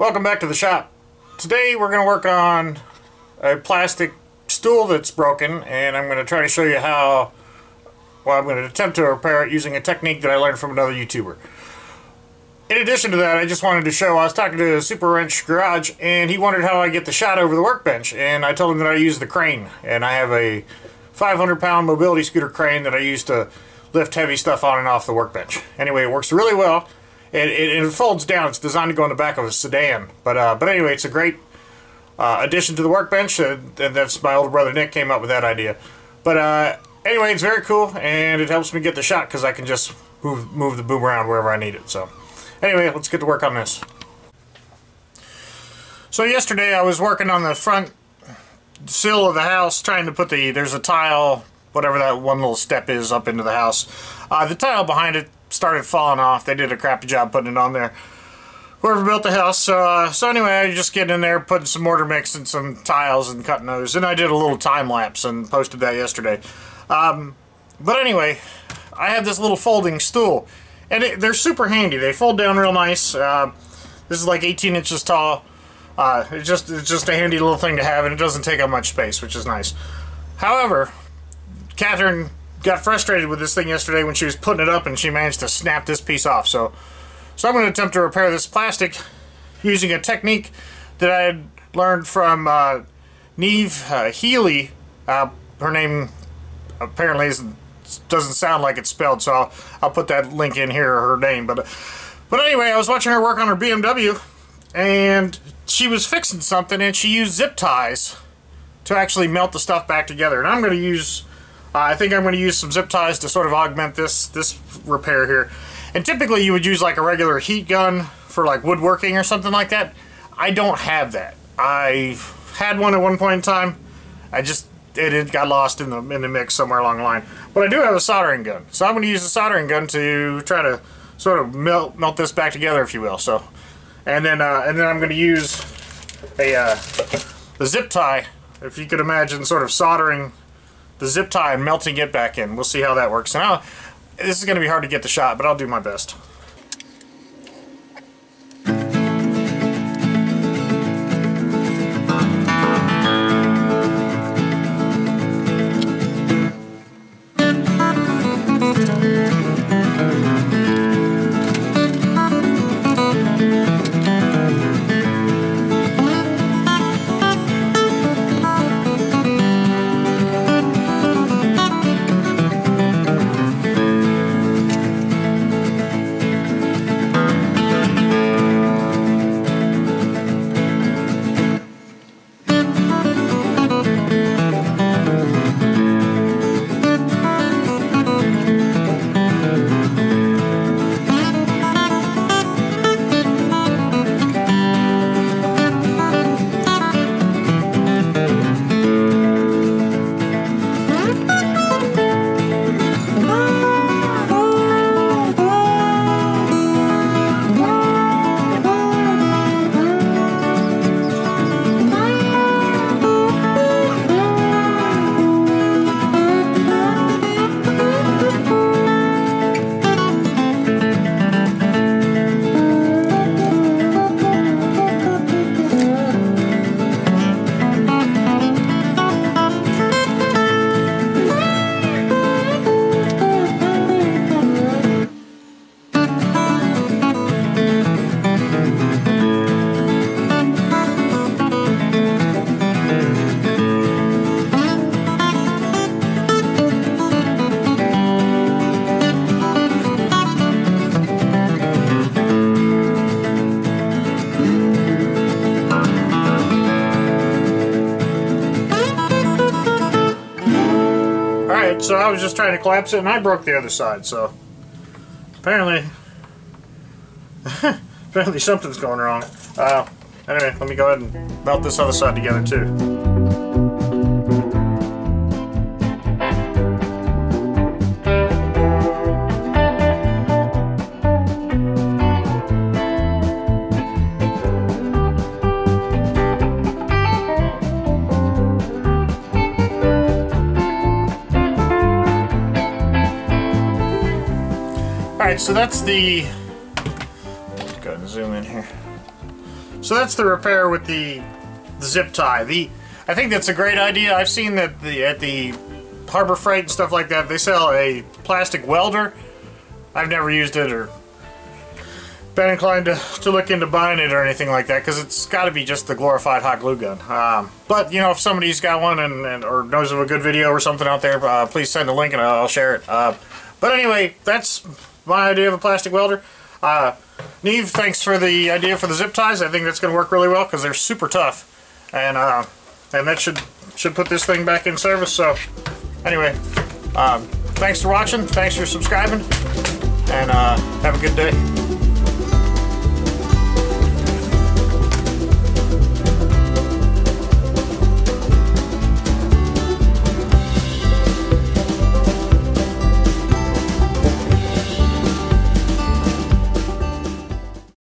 Welcome back to the shop. Today we're going to work on a plastic stool that's broken, and I'm going to try to show you how, well, I'm going to attempt to repair it using a technique that I learned from another YouTuber. In addition to that, I just wanted to show, I was talking to Super Wrench Garage, and he wondered how I get the shot over the workbench, and I told him that I use the crane, and I have a 500-pound mobility scooter crane that I use to lift heavy stuff on and off the workbench. Anyway, it works really well. It folds down. It's designed to go in the back of a sedan. But anyway, it's a great addition to the workbench, and that's my older brother Nick came up with that idea. But anyway, it's very cool, and it helps me get the shot because I can just move the boom around wherever I need it. So anyway, let's get to work on this. So yesterday I was working on the front sill of the house, trying to put there's a tile, whatever that one little step is, up into the house. The tile behind it started falling off. They did a crappy job putting it on there, whoever built the house. So anyway, I just get in there, putting some mortar mix and some tiles and cutting those, and I did a little time lapse and posted that yesterday. But anyway, I have this little folding stool, and they're super handy. They fold down real nice. This is like 18 inches tall. It's just a handy little thing to have, and it doesn't take up much space, which is nice. However, Catherine got frustrated with this thing yesterday when she was putting it up, and she managed to snap this piece off. So I'm going to attempt to repair this plastic using a technique that I had learned from Niamh Healy. Her name apparently doesn't sound like it's spelled, so I'll put that link in here, her name. But anyway, I was watching her work on her BMW, and she was fixing something, and she used zip ties to actually melt the stuff back together. And I'm going to use, I think I'm going to use some zip ties to sort of augment this repair here. And typically you would use like a regular heat gun for like woodworking or something like that. I don't have that. I had one at one point in time. It got lost in the mix somewhere along the line. But I do have a soldering gun, so I'm going to use a soldering gun to try to sort of melt this back together, if you will. So, and then I'm going to use a zip tie. If you could imagine sort of soldering the zip tie and melting it back in. We'll see how that works. Now, this is going to be hard to get the shot, but I'll do my best. So I was just trying to collapse it, and I broke the other side. So apparently something's going wrong. Anyway, let me go ahead and melt this other side together too. Alright, so that's the... Let's go ahead and zoom in here. So that's the repair with the zip tie. I think that's a great idea. I've seen that at the Harbor Freight and stuff like that, they sell a plastic welder. I've never used it or been inclined to look into buying it or anything like that, because it's got to be just the glorified hot glue gun. But you know, if somebody's got one or knows of a good video or something out there, please send a link and I'll share it. But anyway, that's my idea of a plastic welder. Niamh, thanks for the idea for the zip ties. I think that's going to work really well because they're super tough, and that should put this thing back in service. So anyway, thanks for watching, thanks for subscribing, and have a good day.